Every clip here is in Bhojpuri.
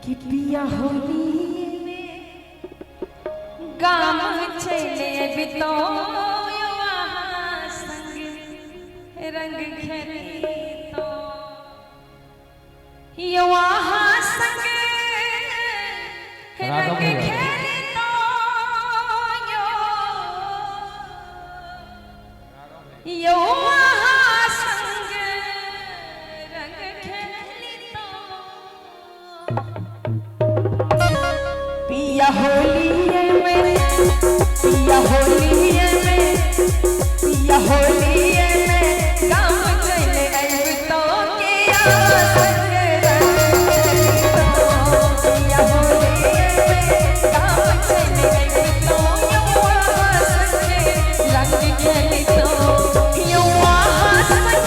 कि पिया होली में गाम चले बितो वहाँ संग रंग खेली तो वहाँ संग रंग खेली तो वहाँ संग रंग खेली तो पिया होली में पिया होली में पिया होली में गाँव चले अब तो के संग रंग तो पिया होली में गाँव चले अब तो वहाँ संग रंग खेली तो वहाँ संग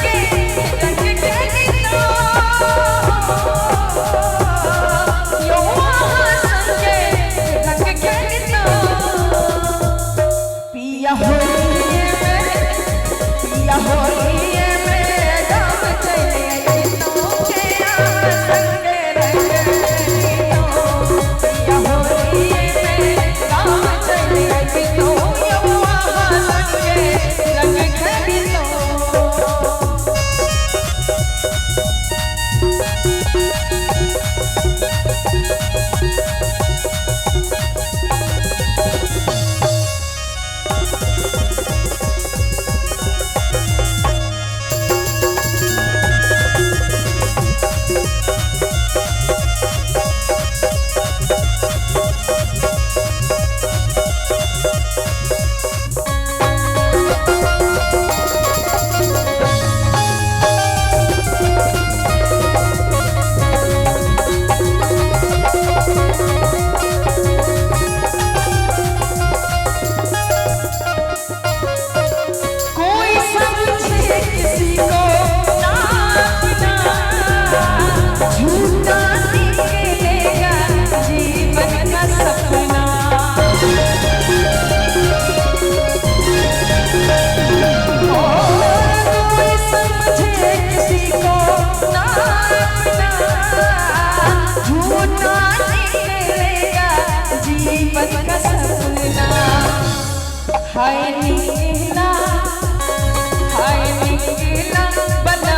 रंग खेली तो पिया होली में गाँव चले तो के संग रंग खेली तो पिया होली में गाँव चले तो वहाँ संग रंग खेली तो हाय नीला बना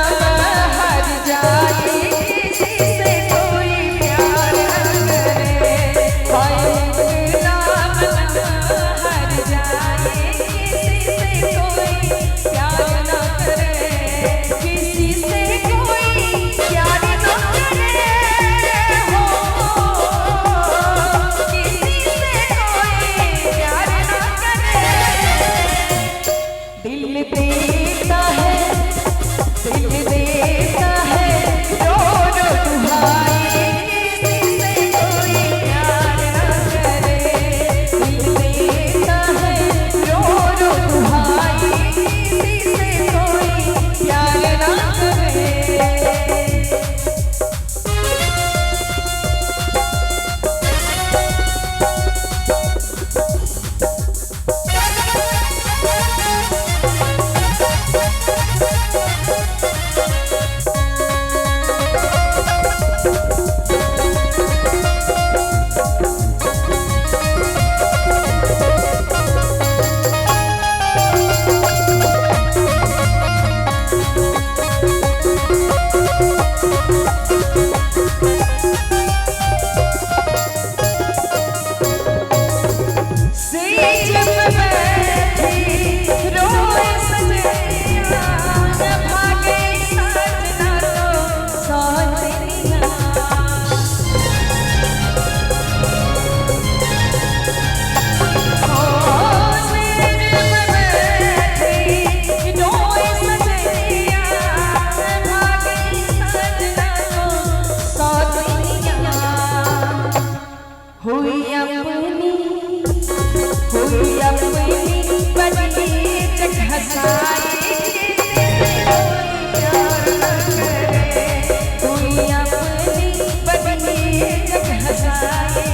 हर जाए किसी से कोई प्यार न करे हाय नीला बना हर जाए किसी से कोई प्यार न करे किसी से कोई प्यार न करे हो किसी से कोई प्यार न करे दिल देता है रो रो दुहाई किसी से कोई प्यार न करे दिल देता है रो रो दुहाई किसी से कोई प्यार न करे हुई अपनी बड़ी घसाई हुई अपनी बड़ी घसाई